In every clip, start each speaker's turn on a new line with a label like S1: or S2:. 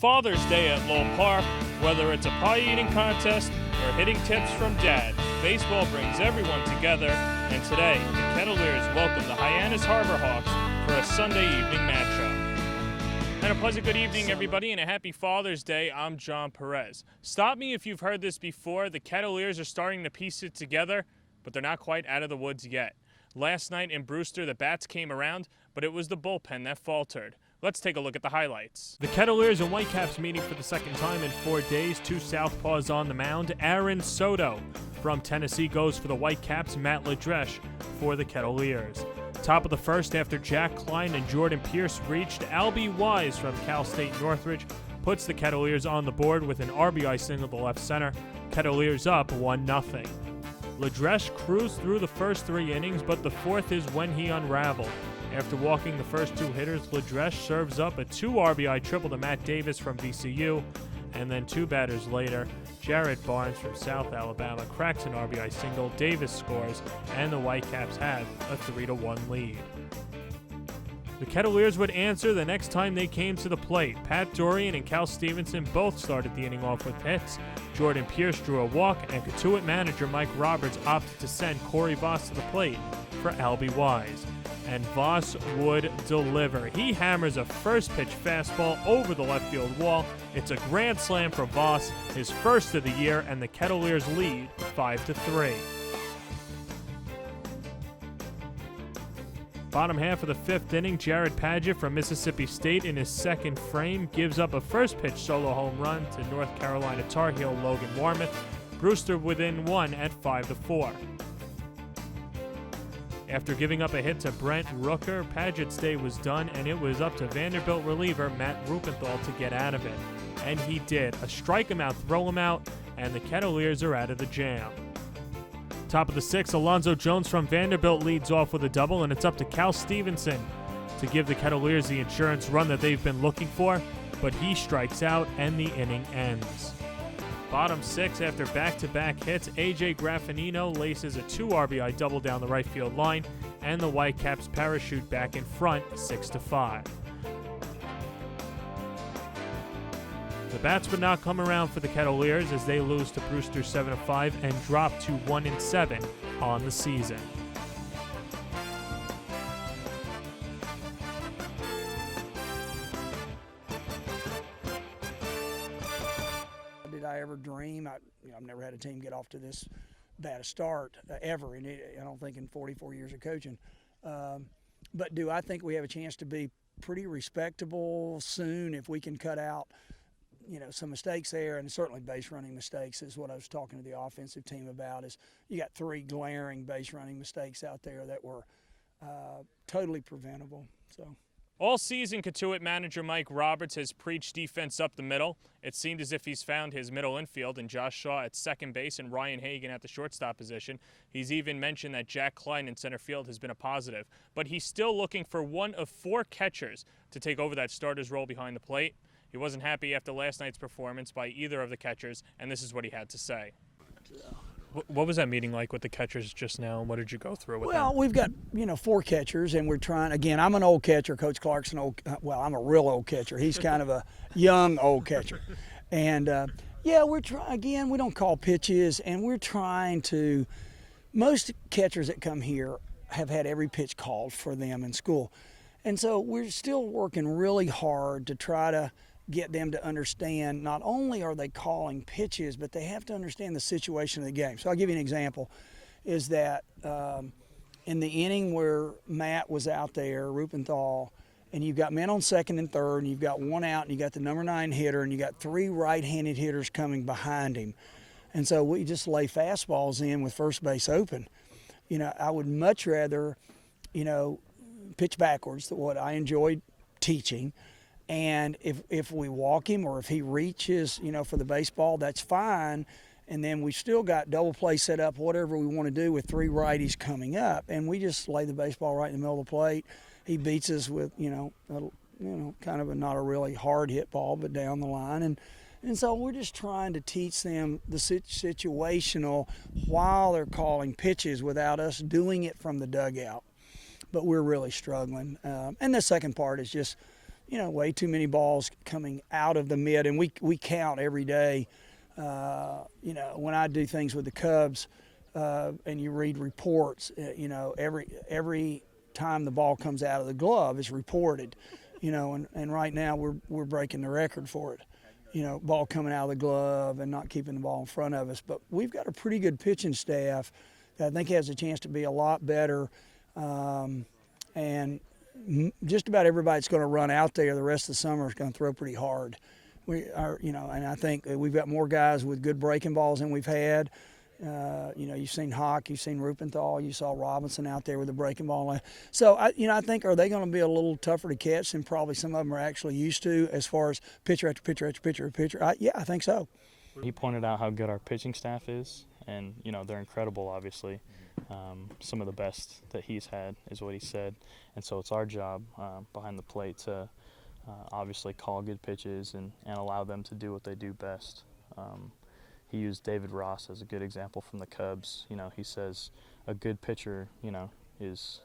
S1: Father's Day at Lowell Park. Whether it's a pie eating contest or hitting tips from Dad, baseball brings everyone together, and today the Kettleers welcome the Hyannis Harbor Hawks for a Sunday evening matchup. And a pleasant good evening, everybody, and a happy Father's Day. I'm Jon Perez. Stop me if you've heard this before. The Kettleers are starting to piece it together, but they're not quite out of the woods yet. Last night in Brewster, the bats came around, but it was the bullpen that faltered. Let's take a look at the highlights. The Kettleers and Whitecaps meeting for the second time in 4 days. Two southpaws on the mound. Aaron Soto from Tennessee goes for the Whitecaps. Matt Ledresch for the Kettleers. Top of the first, after Jack Klein and Jordan Pierce reached, Albie Wise from Cal State Northridge puts the Kettleers on the board with an RBI single to left center. Kettleers up 1-0. Ledresch cruised through the first 3 innings, but the fourth is when he unraveled. After walking the first 2 hitters, Ledresch serves up a 2 RBI triple to Matt Davis from VCU, and then 2 batters later, Jared Barnes from South Alabama cracks an RBI single, Davis scores, and the Whitecaps have a 3-1 lead. The Kettleers would answer the next time they came to the plate. Pat Dorian and Cal Stevenson both started the inning off with hits. Jordan Pierce drew a walk, and Cotuit manager Mike Roberts opted to send Corey Voss to the plate for Albie Wise. And Voss would deliver. He hammers a first-pitch fastball over the left field wall. It's a grand slam for Voss, his first of the year, and the Kettleers lead 5-3. Bottom half of the 5th inning, Jared Padgett from Mississippi State in his second frame gives up a first-pitch solo home run to North Carolina Tar Heel Logan Warmoth. Brewster within 1 at 5-4. After giving up a hit to Brent Rooker, Padgett's day was done, and it was up to Vanderbilt reliever Matt Rupenthal to get out of it. And he did. A strike him out, throw him out, and the Kettleers are out of the jam. Top of the 6th, Alonzo Jones from Vanderbilt leads off with a double, and it's up to Cal Stevenson to give the Kettleers the insurance run that they've been looking for, but he strikes out, and the inning ends. Bottom 6, after back-to-back hits, A.J. Graffinino laces a 2 RBI double down the right field line, and the Whitecaps parachute back in front 6-5. The bats would not come around for the Kettleers as they lose to Brewster 7-5 and drop to 1-7 on the season.
S2: Did I ever dream? I've never had a team get off to this bad a start ever, and I don't think in 44 years of coaching. But do I think we have a chance to be pretty respectable soon if we can cut out, some mistakes there, and certainly base running mistakes is what I was talking to the offensive team about. Is you got 3 glaring base running mistakes out there that were totally preventable. So.
S1: All season, Cotuit manager Mike Roberts has preached defense up the middle. It seemed as if he's found his middle infield in Josh Shaw at second base and Ryan Hagan at the shortstop position. He's even mentioned that Jack Klein in center field has been a positive. But he's still looking for one of 4 catchers to take over that starter's role behind the plate. He wasn't happy after last night's performance by either of the catchers, and this is what he had to say. What was that meeting like with the catchers just now, and what did you go through with them?
S2: Well, we've got, 4 catchers, and we're trying, again, I'm an old catcher. Coach Clark's I'm a real old catcher. He's kind of a young old catcher. And, we're trying, again, we don't call pitches, and we're trying to, most catchers that come here have had every pitch called for them in school. And so we're still working really hard to try to get them to understand not only are they calling pitches, but they have to understand the situation of the game. So I'll give you an example, is that in the inning where Matt was out there, Rupenthal, and you've got men on second and third, and you've got 1 out, and you got the number 9 hitter, and you got 3 right-handed hitters coming behind him. And so we just lay fastballs in with first base open. I would much rather, pitch backwards, what I enjoyed teaching. And if we walk him or if he reaches, for the baseball, that's fine. And then we still got double play set up, whatever we want to do with 3 righties coming up. And we just lay the baseball right in the middle of the plate. He beats us with, kind of not a really hard hit ball, but down the line. And so we're just trying to teach them the situational while they're calling pitches without us doing it from the dugout. But we're really struggling. And the second part is just, way too many balls coming out of the mid, and we count every day. When I do things with the Cubs, and you read reports, every time the ball comes out of the glove is reported, and right now we're breaking the record for it. Ball coming out of the glove and not keeping the ball in front of us. But we've got a pretty good pitching staff that I think has a chance to be a lot better. And just about everybody that's going to run out there the rest of the summer is going to throw pretty hard. And I think we've got more guys with good breaking balls than we've had. You've seen Hawk, you've seen Rupenthal, you saw Robinson out there with the breaking ball. So, I think, are they going to be a little tougher to catch than probably some of them are actually used to as far as pitcher after pitcher after pitcher after pitcher? Yeah, I think so.
S1: He pointed out how good our pitching staff is, and, they're incredible, obviously. Some of the best that he's had is what he said. And so it's our job behind the plate to obviously call good pitches and allow them to do what they do best. He used David Ross as a good example from the Cubs. He says a good pitcher, is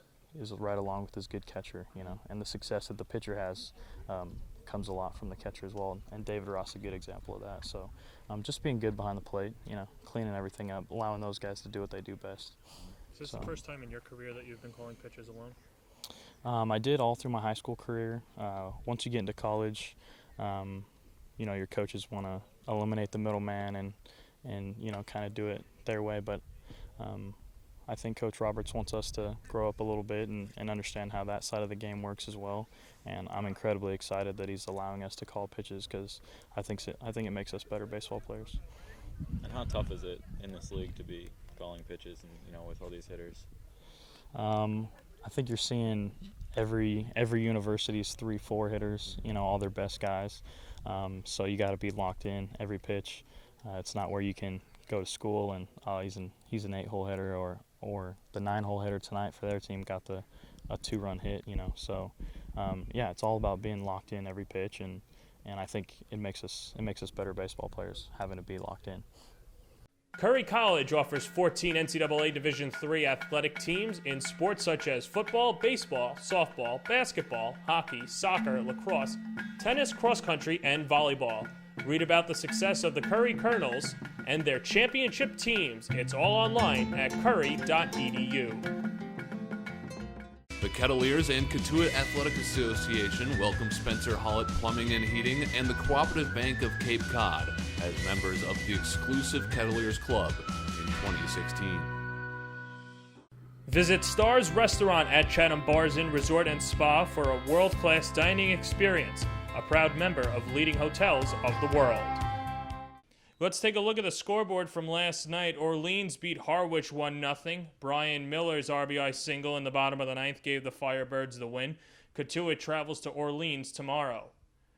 S1: right along with his good catcher, and the success that the pitcher has comes a lot from the catcher as well. And David Ross is a good example of that. So just being good behind the plate, cleaning everything up, allowing those guys to do what they do best.
S3: Is this the first time in your career that you've been calling pitches alone?
S1: I did all through my high school career. Once you get into college, your coaches want to eliminate the middleman and kind of do it their way. But I think Coach Roberts wants us to grow up a little bit and understand how that side of the game works as well. And I'm incredibly excited that he's allowing us to call pitches because I think it makes us better baseball players.
S4: And how tough is it in this league to be calling pitches and with all these hitters?
S1: I think you're seeing every university's 3-4 hitters, all their best guys. So you got to be locked in every pitch. It's not where you can go to school and he's an 8-hole hitter or the 9-hole hitter tonight for their team got a 2-run hit. So it's all about being locked in every pitch and I think it makes us better baseball players having to be locked in.
S3: Curry College offers 14 NCAA Division III athletic teams in sports such as football, baseball, softball, basketball, hockey, soccer, lacrosse, tennis, cross country, and volleyball. Read about the success of the Curry Colonels and their championship teams. It's all online at curry.edu.
S5: The Kettleers and Cotuit Athletic Association welcome Spencer Hollett Plumbing and Heating and the Cooperative Bank of Cape Cod as members of the exclusive Kettleers Club in 2016.
S3: Visit Stars Restaurant at Chatham Bars Inn Resort and Spa for a world-class dining experience, a proud member of leading hotels of the world. Let's take a look at the scoreboard from last night. Orleans beat Harwich 1-0. Brian Miller's RBI single in the bottom of the ninth gave the Firebirds the win. Cotuit travels to Orleans tomorrow.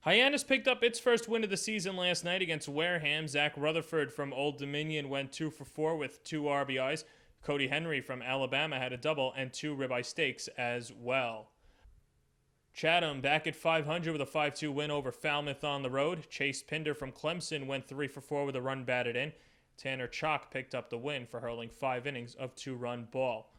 S3: Hyannis picked up its first win of the season last night against Wareham. Zach Rutherford from Old Dominion went 2 for 4 with 2 RBIs. Cody Henry from Alabama had a double and 2 ribeye steaks as well. Chatham back at 500 with a 5-2 win over Falmouth on the road. Chase Pinder from Clemson went 3 for 4 with a run batted in. Tanner Chalk picked up the win for hurling 5 innings of 2-run ball.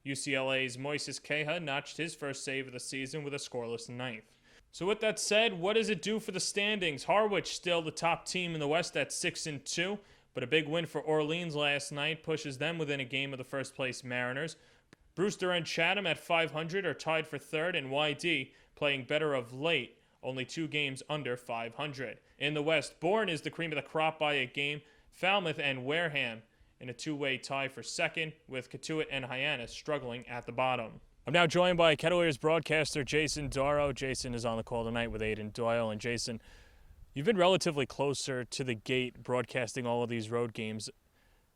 S3: UCLA's Moises Queja notched his first save of the season with a scoreless ninth. So with that said, what does it do for the standings? Harwich still the top team in the West at 6-2, but a big win for Orleans last night pushes them within a game of the first place Mariners. Brewster and Chatham at 500 are tied for third, and YD playing better of late, only 2 games under 500. In the West, Bourne is the cream of the crop by a game. Falmouth and Wareham in a 2-way tie for second, with Cotuit and Hyannis struggling at the bottom. I'm now joined by Kettleers broadcaster Jason Dorow. Jason is on the call tonight with Aiden Doyle. And Jason, you've been relatively closer to the gate broadcasting all of these road games.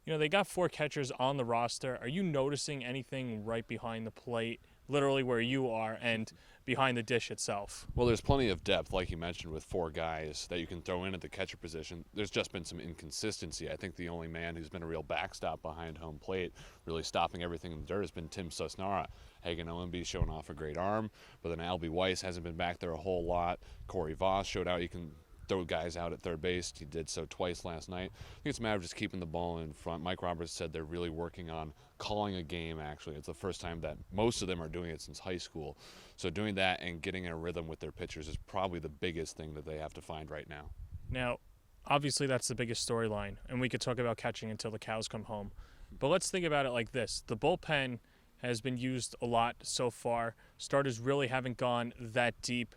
S3: They got 4 catchers on the roster. Are you noticing anything right behind the plate, literally where you are, and behind the dish itself?
S5: Well, there's plenty of depth, like you mentioned, with 4 guys that you can throw in at the catcher position. There's just been some inconsistency. I think the only man who's been a real backstop behind home plate, really stopping everything in the dirt, has been Tim Susnara. Hagan Owenby showing off a great arm, but then Albie Weiss hasn't been back there a whole lot. Corey Voss showed out he can throw guys out at third base. He did so twice last night. I think it's a matter of just keeping the ball in front. Mike Roberts said they're really working on calling a game, actually. It's the first time that most of them are doing it since high school. So doing that and getting in a rhythm with their pitchers is probably the biggest thing that they have to find right now.
S3: Now, obviously that's the biggest storyline, and we could talk about catching until the cows come home. But let's think about it like this. The bullpen has been used a lot so far. Starters really haven't gone that deep.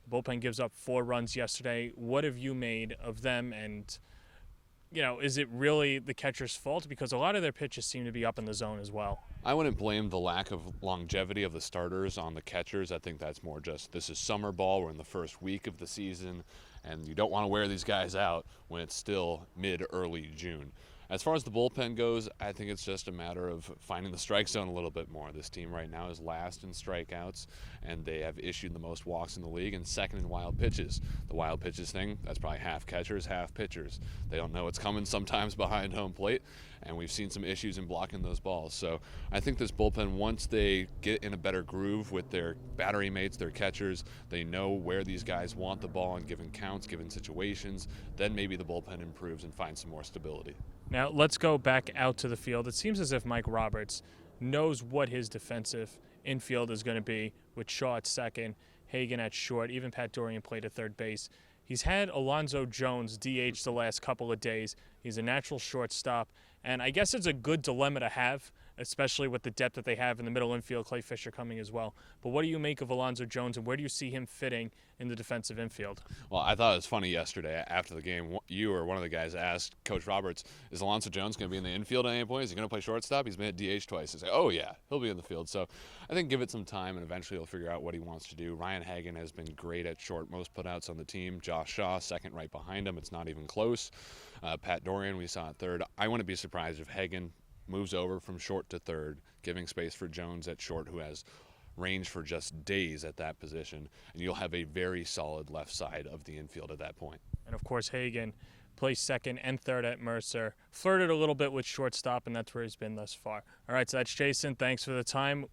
S3: The bullpen gives up 4 runs yesterday. What have you made of them? And, is it really the catcher's fault? Because a lot of their pitches seem to be up in the zone as well.
S5: I wouldn't blame the lack of longevity of the starters on the catchers. I think that's more just this is summer ball. We're in the first week of the season, and you don't want to wear these guys out when it's still mid-early June. As far as the bullpen goes, I think it's just a matter of finding the strike zone a little bit more. This team right now is last in strikeouts, and they have issued the most walks in the league and second in wild pitches. The wild pitches thing, that's probably half catchers, half pitchers. They don't know what's coming sometimes behind home plate, and we've seen some issues in blocking those balls. So I think this bullpen, once they get in a better groove with their battery mates, their catchers, they know where these guys want the ball in given counts, given situations, then maybe the bullpen improves and finds some more stability.
S3: Now, let's go back out to the field. It seems as if Mike Roberts knows what his defensive infield is going to be, with Shaw at second, Hagan at short, even Pat Dorian played at third base. He's had Alonzo Jones DH the last couple of days. He's a natural shortstop, and I guess it's a good dilemma to have, especially with the depth that they have in the middle infield, Clay Fisher coming as well. But what do you make of Alonzo Jones, and where do you see him fitting in the defensive infield?
S5: Well, I thought it was funny yesterday after the game. You or one of the guys asked Coach Roberts, is Alonzo Jones going to be in the infield at any point? Is he going to play shortstop? He's been at DH twice. He's like, oh, yeah, he'll be in the field. So I think give it some time, and eventually he'll figure out what he wants to do. Ryan Hagan has been great at short, most putouts on the team. Josh Shaw, second right behind him. It's not even close. Pat Dorian, we saw at third. I wouldn't be surprised if Hagan moves over from short to third, giving space for Jones at short, who has range for just days at that position, and you'll have a very solid left side of the infield at that point.
S3: And, of course, Hagan plays second and third at Mercer. Flirted a little bit with shortstop, and that's where he's been thus far. All right, so that's Jason. Thanks for the time.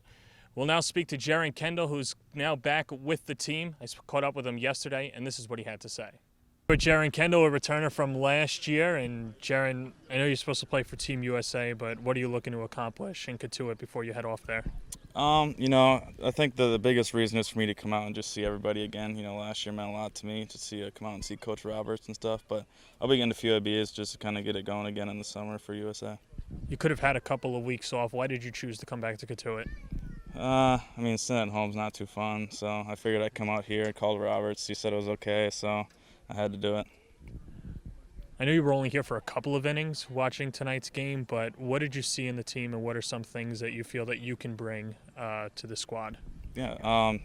S3: We'll now speak to Jeren Kendall, who's now back with the team. I caught up with him yesterday, and this is what he had to say. With Jeren Kendall, a returner from last year, and Jeren, I know you're supposed to play for Team USA, but what are you looking to accomplish in Cotuit before you head off there?
S6: I think the biggest reason is for me to come out and just see everybody again. Last year meant a lot to me to come out and see Coach Roberts and stuff, but I'll be getting to FUABs just to kind of get it going again in the summer for USA.
S3: You could have had a couple of weeks off. Why did you choose to come back to Cotuit?
S6: Sitting at home's not too fun, so I figured I'd come out here, called Roberts. He said it was okay, so I had to do it.
S3: I know you were only here for a couple of innings watching tonight's game, but what did you see in the team, and what are some things that you feel that you can bring to the squad?
S6: Yeah,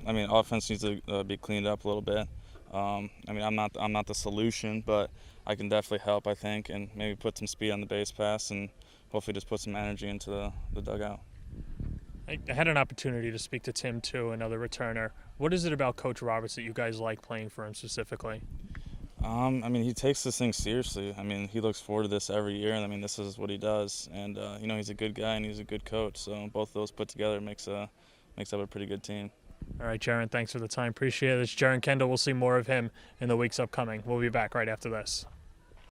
S6: offense needs to be cleaned up a little bit. I'm not the solution, but I can definitely help, I think, and maybe put some speed on the base pass and hopefully just put some energy into the dugout.
S3: I had an opportunity to speak to Tim, too, another returner. What is it about Coach Roberts that you guys like playing for him specifically?
S6: He takes this thing seriously. He looks forward to this every year, and this is what he does. And he's a good guy and he's a good coach. So both of those put together makes up a pretty good team.
S3: All right, Jeren, thanks for the time. Appreciate it. It's Jeren Kendall. We'll see more of him in the weeks upcoming. We'll be back right after this.